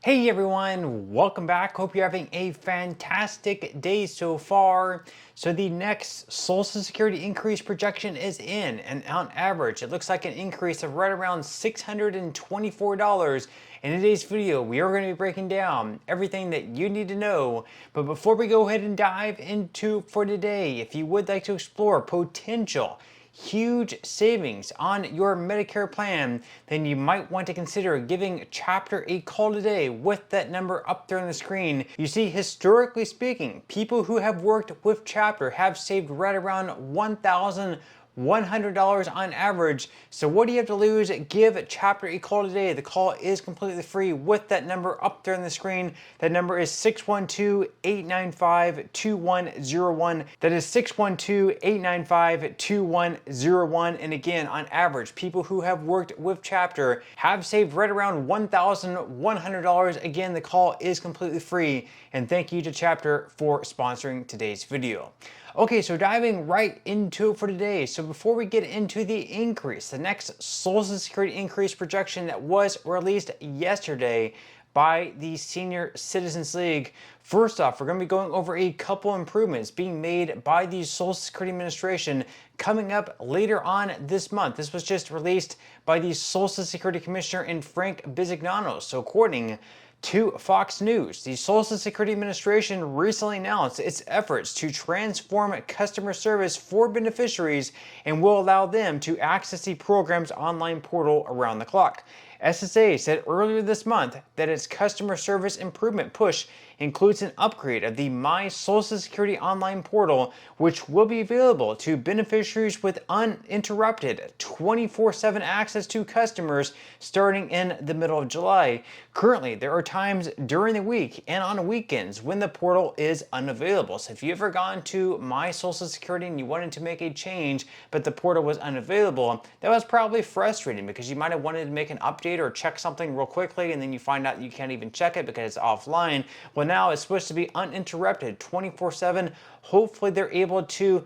Hey everyone, welcome back. Hope you're having a fantastic day so far. So the next Social Security increase projection is in, and on average, it looks like an increase of right around $624. In today's video, we are going to be breaking down everything that you need to know. But before we go ahead and dive into for today, if you would like to explore potential huge savings on your Medicare plan, then you might want to consider giving Chapter a call today with that number up there on the screen. You see, historically speaking, people who have worked with Chapter have saved right around $1,100 on average. So what do you have to lose? Give Chapter a call today. The call is completely free with that number up there on the screen. That number is 612-895-2101. That is 612-895-2101. And again, on average, people who have worked with Chapter have saved right around $1,100. Again, the call is completely free. And thank you to Chapter for sponsoring today's video. Okay, so diving right into it for today. So before we get into the increase, the next Social Security increase projection that was released yesterday by the Senior Citizens League. First off, we're going to be going over a couple improvements being made by the Social Security Administration coming up later on this month. This was just released by the Social Security Commissioner and Frank Bisignano. So according to Fox News, the Social Security Administration recently announced its efforts to transform customer service for beneficiaries and will allow them to access the program's online portal around the clock. SSA said earlier this month that its customer service improvement push includes an upgrade of the My Social Security online portal, which will be available to beneficiaries with uninterrupted 24/7 access to customers starting in the middle of July. Currently, there are times during the week and on weekends when the portal is unavailable. So if you ever gone to My Social Security and you wanted to make a change, but the portal was unavailable, that was probably frustrating because you might have wanted to make an update or check something real quickly and then you find out you can't even check it because it's offline. Well, now it's supposed to be uninterrupted 24/7. Hopefully they're able to,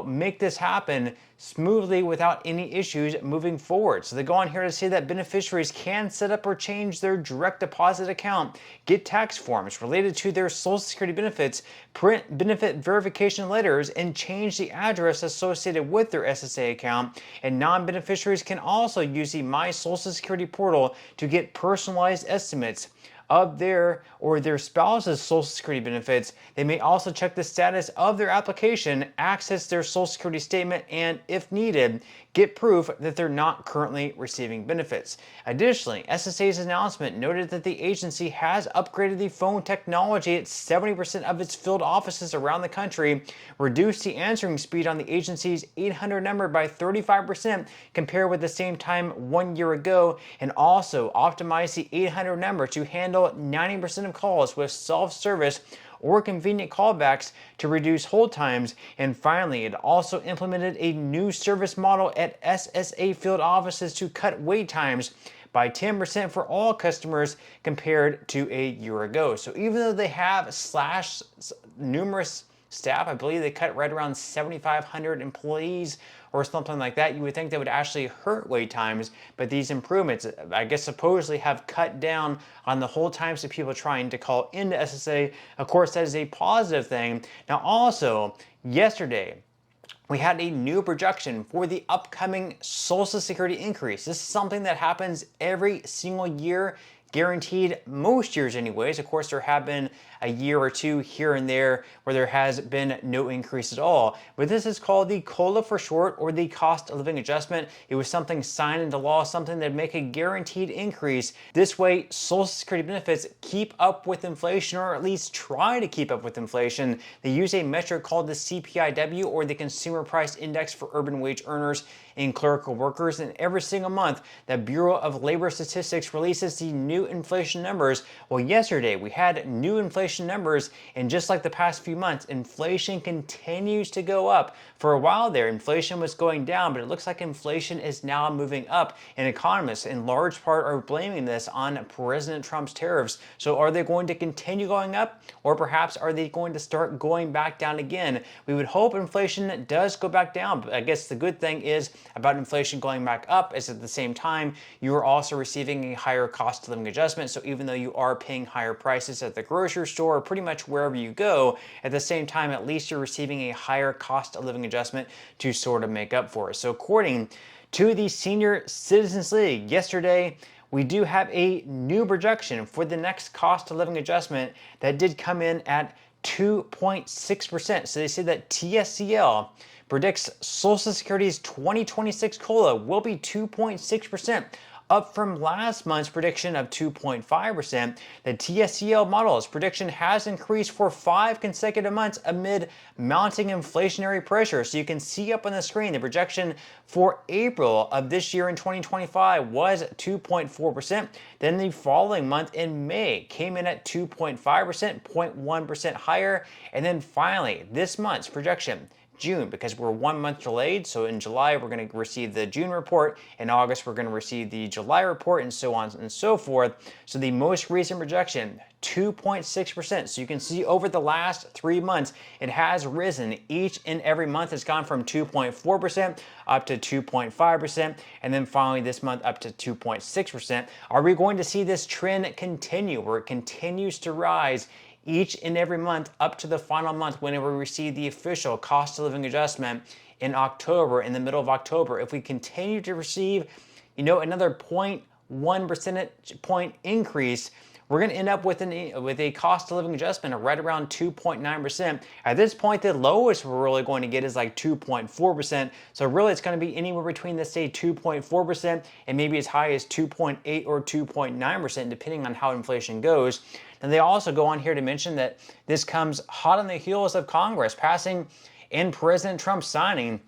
make this happen smoothly without any issues moving forward. So they go on here to say that beneficiaries can set up or change their direct deposit account, get tax forms related to their Social Security benefits, print benefit verification letters, and change the address associated with their SSA account. And non-beneficiaries can also use the My Social Security portal to get personalized estimates of their or their spouse's Social Security benefits. They may also check the status of their application, access their Social Security statement, and if needed, get proof that they're not currently receiving benefits. Additionally, SSA's announcement noted that the agency has upgraded the phone technology at 70% of its field offices around the country, reduced the answering speed on the agency's 800 number by 35% compared with the same time 1 year ago, and also optimized the 800 number to handle 90% of calls with self-service or convenient callbacks to reduce hold times. And finally, it also implemented a new service model at SSA field offices to cut wait times by 10% for all customers compared to a year ago. So even though they have slashed numerous staff, I believe they cut right around 7,500 employees or something like that, you would think that would actually hurt wait times, but these improvements, I guess, supposedly have cut down on the hold times of people trying to call into SSA. Of course, that is a positive thing. Now, also, yesterday, we had a new projection for the upcoming Social Security increase. This is something that happens every single year, guaranteed most years anyways. Of course, there have been a year or two here and there where there has been no increase at all. But this is called the COLA for short, or the cost of living adjustment. It was something signed into law, something that would make a guaranteed increase. This way, Social Security benefits keep up with inflation, or at least try to keep up with inflation. They use a metric called the CPIW, or the Consumer Price Index for urban wage earners and clerical workers. And every single month, the Bureau of Labor Statistics releases the new inflation numbers. Well, yesterday we had new inflation numbers, and just like the past few months, inflation continues to go up. For a while there, inflation was going down, but it looks like inflation is now moving up, and economists in large part are blaming this on President Trump's tariffs. So are they going to continue going up, or perhaps are they going to start going back down again? We would hope inflation does go back down, but I guess the good thing is about inflation going back up is at the same time, you are also receiving a higher cost of living adjustment. So even though you are paying higher prices at the grocery store or pretty much wherever you go, at the same time, at least you're receiving a higher cost of living adjustment to sort of make up for it. So according to the Senior Citizens League yesterday, we do have a new projection for the next cost of living adjustment that did come in at 2.6%. So they say that TSCL predicts Social Security's 2026 COLA will be 2.6%, up from last month's prediction of 2.5%. The TSCL model's prediction has increased for 5 consecutive months amid mounting inflationary pressure. So you can see up on the screen the projection for April of this year in 2025 was 2.4%. Then the following month in May came in at 2.5%, 0.1% higher. And then finally, this month's projection, June, because we're 1 month delayed. So in July, we're going to receive the June report. In August, we're going to receive the July report, and so on and so forth. So the most recent projection, 2.6%. So you can see over the last 3 months, it has risen each and every month. It's gone from 2.4% up to 2.5%, and then finally this month up to 2.6%. Are we going to see this trend continue where it continues to rise each and every month up to the final month when we receive the official cost of living adjustment in October, in the middle of October? If we continue to receive, another 0.1 percentage point increase, we're going to end up with a cost of living adjustment of right around 2.9%. At this point, the lowest we're really going to get is like 2.4%. So really, it's going to be anywhere between, let's say, 2.4% and maybe as high as 2.8 or 2.9%, depending on how inflation goes. And they also go on here to mention that this comes hot on the heels of Congress passing and President Trump signing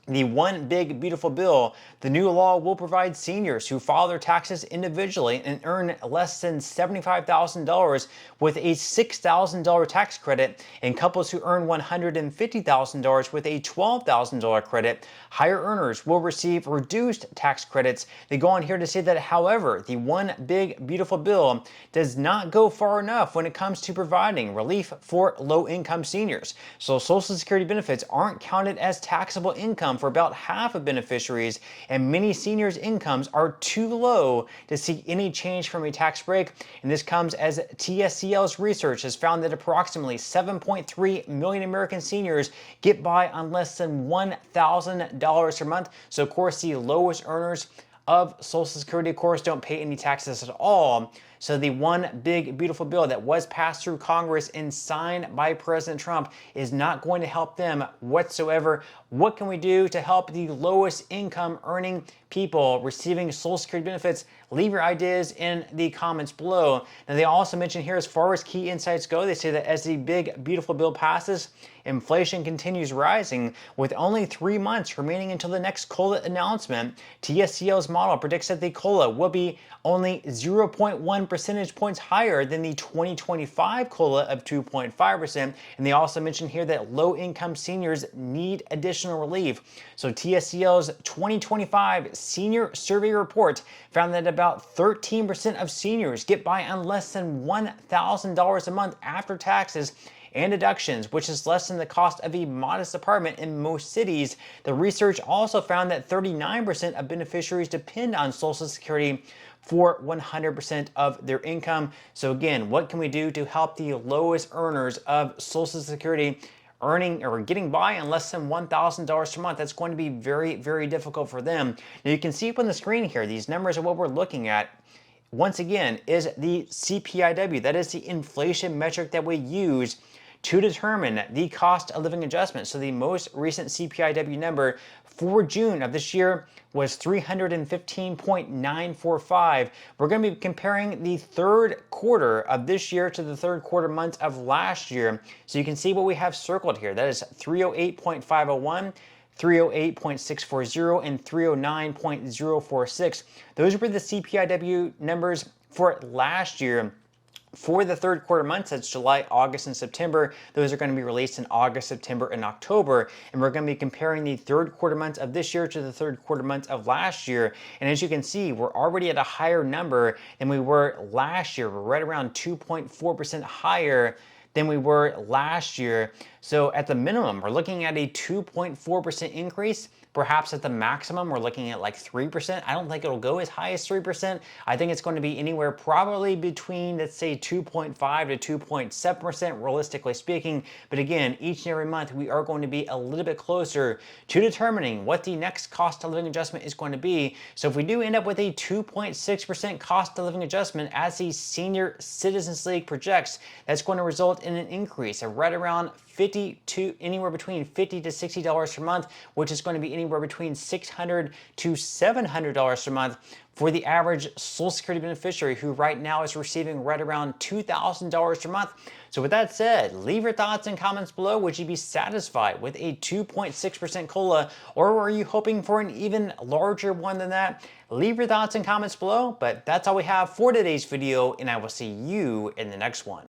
the One Big Beautiful Bill. The new law will provide seniors who file their taxes individually and earn less than $75,000 with a $6,000 tax credit, and couples who earn $150,000 with a $12,000 credit. Higher earners will receive reduced tax credits. They go on here to say that, however, the One Big Beautiful Bill does not go far enough when it comes to providing relief for low-income seniors. So Social Security benefits aren't counted as taxable income for about half of beneficiaries, and many seniors' incomes are too low to see any change from a tax break. And this comes as TSCL's research has found that approximately 7.3 million American seniors get by on less than $1,000 per month. So of course, the lowest earners of Social Security, of course, don't pay any taxes at all. So the One Big Beautiful Bill that was passed through Congress and signed by President Trump is not going to help them whatsoever. What can we do to help the lowest income earning people receiving Social Security benefits? Leave your ideas in the comments below. Now, they also mention here, as far as key insights go, they say that as the Big Beautiful Bill passes, inflation continues rising. With only 3 months remaining until the next COLA announcement, TSCL's model predicts that the COLA will be only 0.1 percentage points higher than the 2025 COLA of 2.5%. And they also mention here that low-income seniors need additional relief. So TSCL's 2025 Senior Survey Report found that about 13% of seniors get by on less than $1,000 a month after taxes and deductions, which is less than the cost of a modest apartment in most cities. The research also found that 39% of beneficiaries depend on Social Security for 100% of their income. So again, what can we do to help the lowest earners of Social Security earning or getting by on less than $1,000 per month? That's going to be very, very difficult for them. Now you can see up on the screen here, these numbers are what we're looking at. Once again, is the CPIW. That is the inflation metric that we use to determine the cost of living adjustment. So the most recent CPIW number for June of this year was 315.945. We're going to be comparing the third quarter of this year to the third quarter months of last year. So you can see what we have circled here. That is 308.501. 308.640 and 309.046. Those were the CPIW numbers for last year. For the third quarter months, that's July, August, and September, those are going to be released in August, September, and October. And we're going to be comparing the third quarter months of this year to the third quarter months of last year. And as you can see, we're already at a higher number than we were last year. We're right around 2.4% higher than we were last year. So at the minimum, we're looking at a 2.4% increase. Perhaps at the maximum, we're looking at like 3%. I don't think it'll go as high as 3%. I think it's going to be anywhere probably between, let's say, 2.5 to 2.7%, realistically speaking. But again, each and every month, we are going to be a little bit closer to determining what the next cost of living adjustment is going to be. So if we do end up with a 2.6% cost of living adjustment, as the Senior Citizens League projects, that's going to result in an increase of right around anywhere between $50 to $60 per month, which is going to be anywhere between $600 to $700 per month for the average Social Security beneficiary, who right now is receiving right around $2,000 per month. So with that said, leave your thoughts and comments below. Would you be satisfied with a 2.6% COLA, or are you hoping for an even larger one than that? Leave your thoughts and comments below, but that's all we have for today's video, and I will see you in the next one.